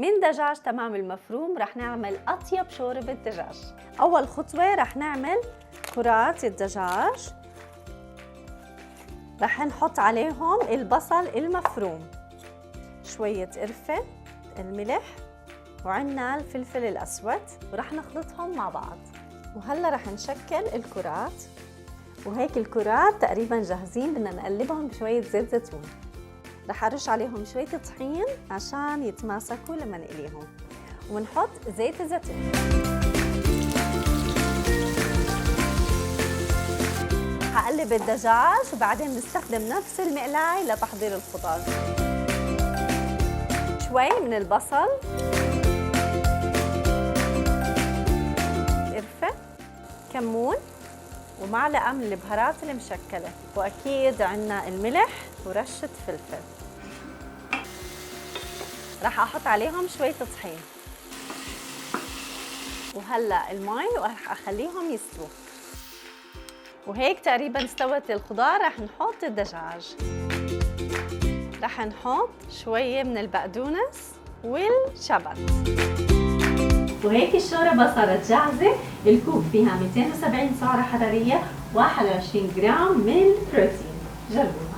من دجاج تمام المفروم رح نعمل أطيب شوربة دجاج. أول خطوة رح نعمل كرات الدجاج، رح نحط عليهم البصل المفروم، شوية قرفة، الملح، وعنا الفلفل الأسود، ورح نخلطهم مع بعض. وهلا رح نشكل الكرات، وهيك الكرات تقريبا جاهزين، بدنا نقلبهم بشوية زيت زيتون. رح أرش عليهم شوية طحين عشان يتماسكوا لما نقليهم، ونحط زيت الزيتون. هقلب الدجاج وبعدين نستخدم نفس المقلاية لتحضير الخضار. شوي من البصل، قرفة، كمون، ومعلقة من البهارات المشكلة، وأكيد عنا الملح ورشة فلفل. رح أحط عليهم شوية طحين، وهلأ المي، ورح أخليهم يستووا. وهيك تقريبا استوت الخضار. رح نحط الدجاج، رح نحط شوية من البقدونس والشبت. وهيك الشوربة صارت جاهزة. الكوب فيها 270 سعرة حرارية، 21 جرام من البروتين. جربوا.